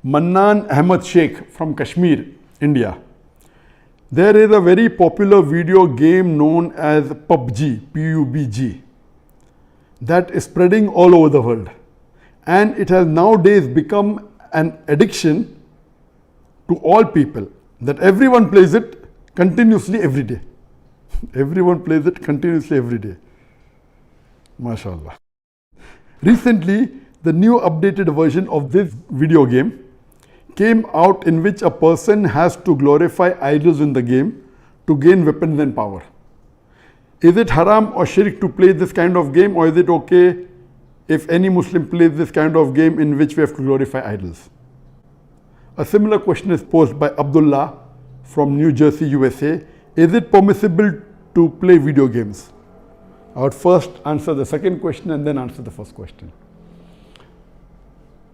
Mannan Ahmad Sheikh from Kashmir, India. There is a very popular video game known as PUBG, P-U-B-G, that is spreading all over the world. And it has nowadays become an addiction to all people, that everyone plays it continuously every day. Everyone plays it continuously every day. MashaAllah. Recently, the new updated version of this video game came out, in which a person has to glorify idols in the game to gain weapons and power. Is it haram or shirk to play this kind of game, or is it okay if any Muslim plays this kind of game in which we have to glorify idols? A similar question is posed by Abdullah from New Jersey, USA. Is it permissible to play video games? I would first answer the second question and then answer the first question.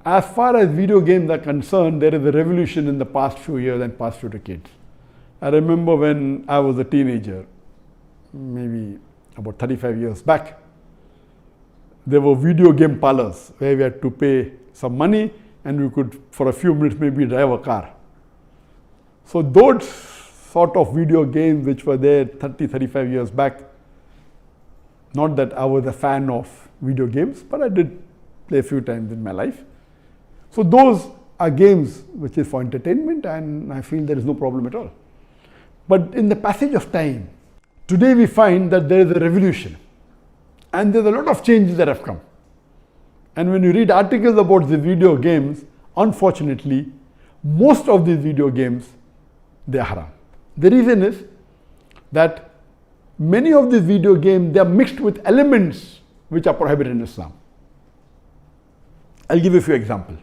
As far as video games are concerned, there is a revolution in the past few years and past few decades. I remember when I was a teenager, maybe about 35 years back, there were video game parlors where we had to pay some money and we could, for a few minutes, maybe drive a car. So those sort of video games which were there 30, 35 years back, not that I was a fan of video games, but I did play a few times in my life. So those are games which is for entertainment, and I feel there is no problem at all. But in the passage of time, today we find that there is a revolution and there's a lot of changes that have come. And when you read articles about the video games, unfortunately, most of these video games, they are haram. The reason is that many of these video games, they are mixed with elements which are prohibited in Islam. I'll give you a few examples.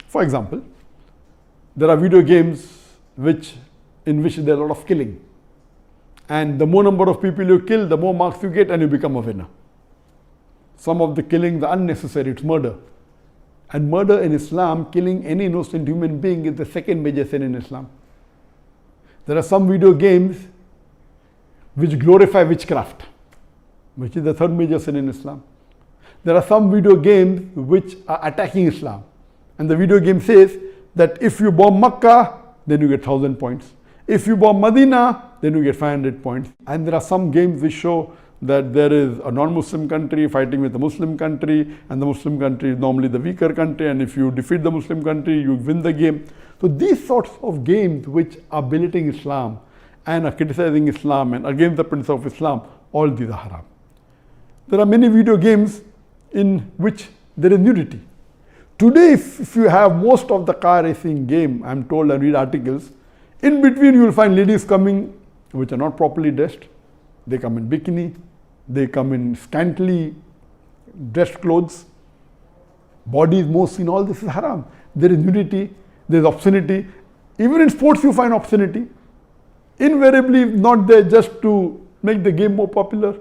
For example, there are video games in which there is a lot of killing. And the more number of people you kill, the more marks you get and you become a winner. Some of the killings are unnecessary, it's murder. And murder in Islam, killing any innocent human being, is the second major sin in Islam. There are some video games which glorify witchcraft, which is the third major sin in Islam. There are some video games which are attacking Islam. And the video game says that if you bomb Makkah, then you get 1,000 points. If you bomb Medina, then you get 500 points. And there are some games which show that there is a non-Muslim country fighting with a Muslim country, and the Muslim country is normally the weaker country, and if you defeat the Muslim country, you win the game. So these sorts of games which are belittling Islam and are criticizing Islam and against the principles of Islam, all these are haram. There are many video games in which there is nudity. Today, if you have most of the car racing game, I'm told, and read articles, in between you will find ladies coming which are not properly dressed. They come in bikini, they come in scantily dressed clothes, body is more seen, all this is haram. There is nudity, there is obscenity. Even in sports you find obscenity. Invariably not there just to make the game more popular.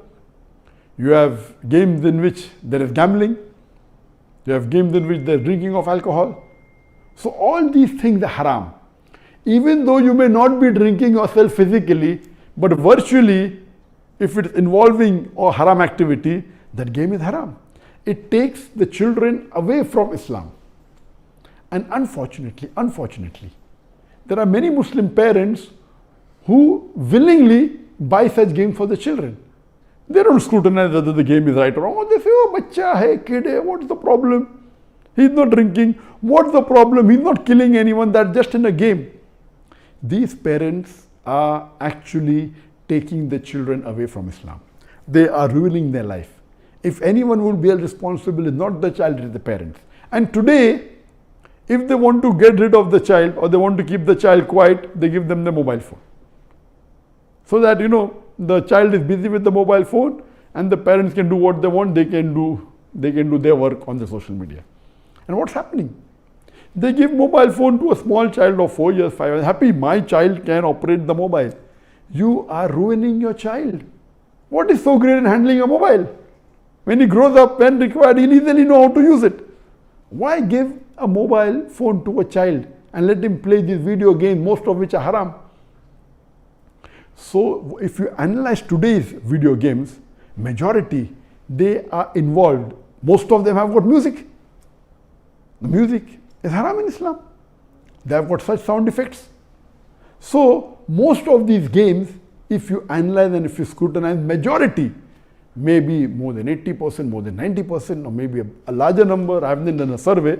You have games in which there is gambling. You have games in which there is drinking of alcohol. So all these things are haram. Even though you may not be drinking yourself physically, but virtually, if it is involving a haram activity, that game is haram. It takes the children away from Islam. And unfortunately, there are many Muslim parents who willingly buy such games for the children. They don't scrutinize whether the game is right or wrong. They say, oh, bacha hai, kid hai, what's the problem? He's not drinking. What's the problem? He's not killing anyone. That's just in a game. These parents are actually taking the children away from Islam. They are ruining their life. If anyone will be held responsible, it's not the child, it's the parents. And today, if they want to get rid of the child or they want to keep the child quiet, they give them the mobile phone. So that, the child is busy with the mobile phone and the parents can do what they want. They can do their work on the social media. And what's happening? They give mobile phone to a small child of 4 years, 5 years. Happy, my child can operate the mobile. You are ruining your child. What is so great in handling a mobile? When he grows up, when required, he'll easily know how to use it. Why give a mobile phone to a child and let him play these video games, most of which are haram? So if you analyze today's video games, majority, they are involved. Most of them have got music. The music is haram in Islam. They have got such sound effects. So most of these games, if you analyze and if you scrutinize, majority, maybe more than 80%, more than 90%, or maybe a larger number, I haven't done a survey,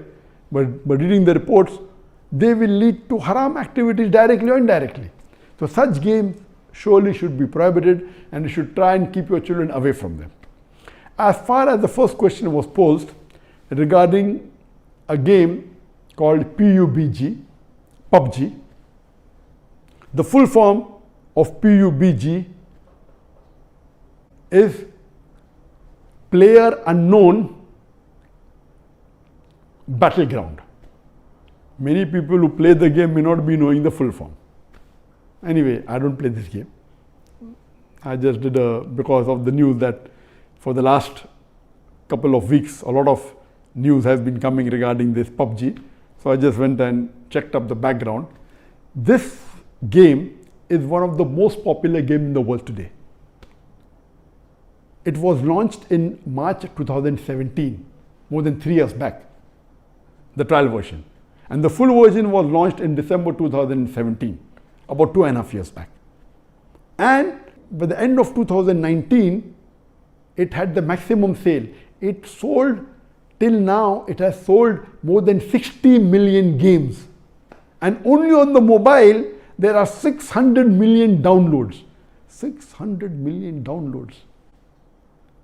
but reading the reports, they will lead to haram activities directly or indirectly. So such games surely should be prohibited, and you should try and keep your children away from them. As far as the first question was posed regarding a game called PUBG, the full form of PUBG is Player Unknown Battleground. Many people who play the game may not be knowing the full form. Anyway, I don't play this game. I just did because of the news that for the last couple of weeks, a lot of news has been coming regarding this PUBG. So I just went and checked up the background. This game is one of the most popular games in the world today. It was launched in March 2017, more than 3 years back, the trial version. And the full version was launched in December 2017, about 2.5 years back. And by the end of 2019, it had the maximum sale. It sold, till now, it has sold more than 60 million games. And only on the mobile, there are 600 million downloads. 600 million downloads.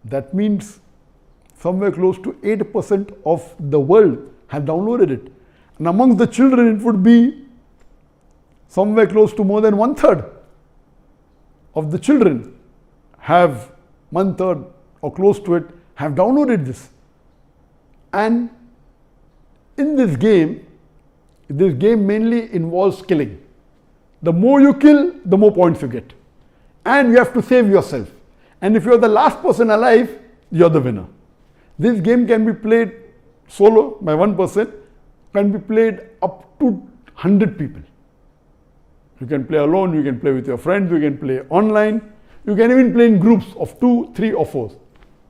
That means somewhere close to 8% of the world have downloaded it. And amongst the children, it would be somewhere close to more than 1/3 of the children have 1/3 or close to it have downloaded this. And in this game mainly involves killing. The more you kill, the more points you get. And you have to save yourself. And if you're the last person alive, you're the winner. This game can be played solo by one person, can be played up to 100 people. You can play alone, you can play with your friends, you can play online, you can even play in groups of 2, 3 or 4.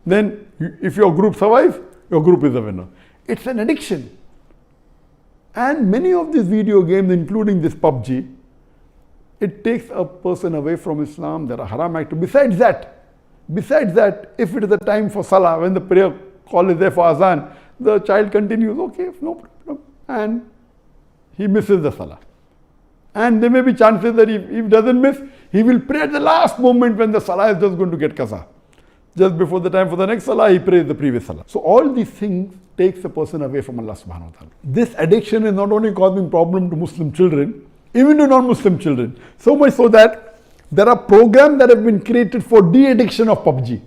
Then if your group survives, your group is the winner. It's an addiction. And many of these video games, including this PUBG, it takes a person away from Islam. There are haram activities. Besides that, if it is the time for Salah, when the prayer call is there for Azan, the child continues, okay, no problem, and he misses the Salah. And there may be chances that if he doesn't miss, he will pray at the last moment when the Salah is just going to get qaza. Just before the time for the next Salah, he prays the previous Salah. So all these things takes a person away from Allah subhanahu wa ta'ala. This addiction is not only causing problem to Muslim children, even to non-Muslim children. So much so that there are programs that have been created for de-addiction of PUBG.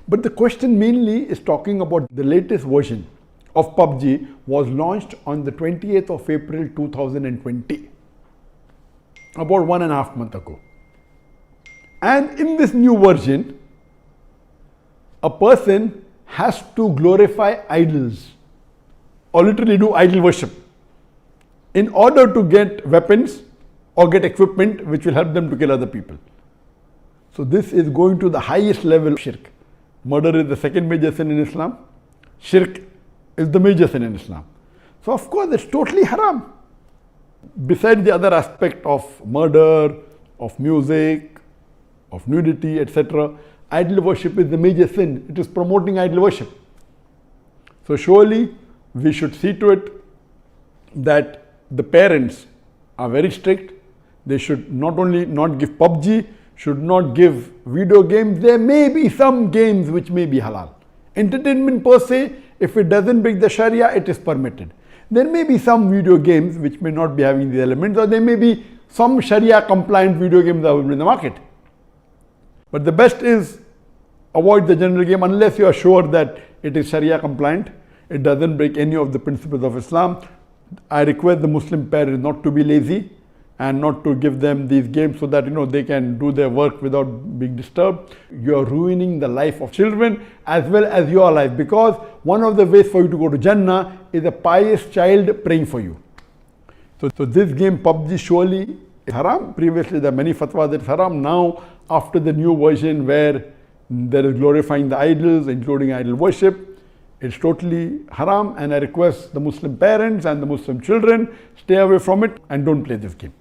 But the question mainly is talking about the latest version of PUBG was launched on the 28th of April 2020, about 1.5 months ago. And in this new version, a person has to glorify idols or literally do idol worship in order to get weapons or get equipment which will help them to kill other people. So this is going to the highest level of shirk. Murder is the second major sin in Islam. Shirk is the major sin in Islam. So of course it's totally haram. Besides the other aspect of murder, of music, of nudity, etc., idol worship is the major sin. It is promoting idol worship. So surely we should see to it that the parents are very strict. They should not only not give PUBG, should not give video games. There may be some games which may be halal. Entertainment per se, if it doesn't break the Sharia, it is permitted. There may be some video games which may not be having these elements, or there may be some Sharia compliant video games available in the market. But the best is avoid the general game unless you are sure that it is Sharia compliant. It doesn't break any of the principles of Islam. I request the Muslim parents not to be lazy and not to give them these games so that they can do their work without being disturbed. You are ruining the life of children as well as your life, because one of the ways for you to go to Jannah is a pious child praying for you. So this game PUBG surely is haram. Previously there are many fatwas that it's haram. Now after the new version where there is glorifying the idols, including idol worship, It's totally haram, and I request the Muslim parents and the Muslim children, stay away from it and don't play this game.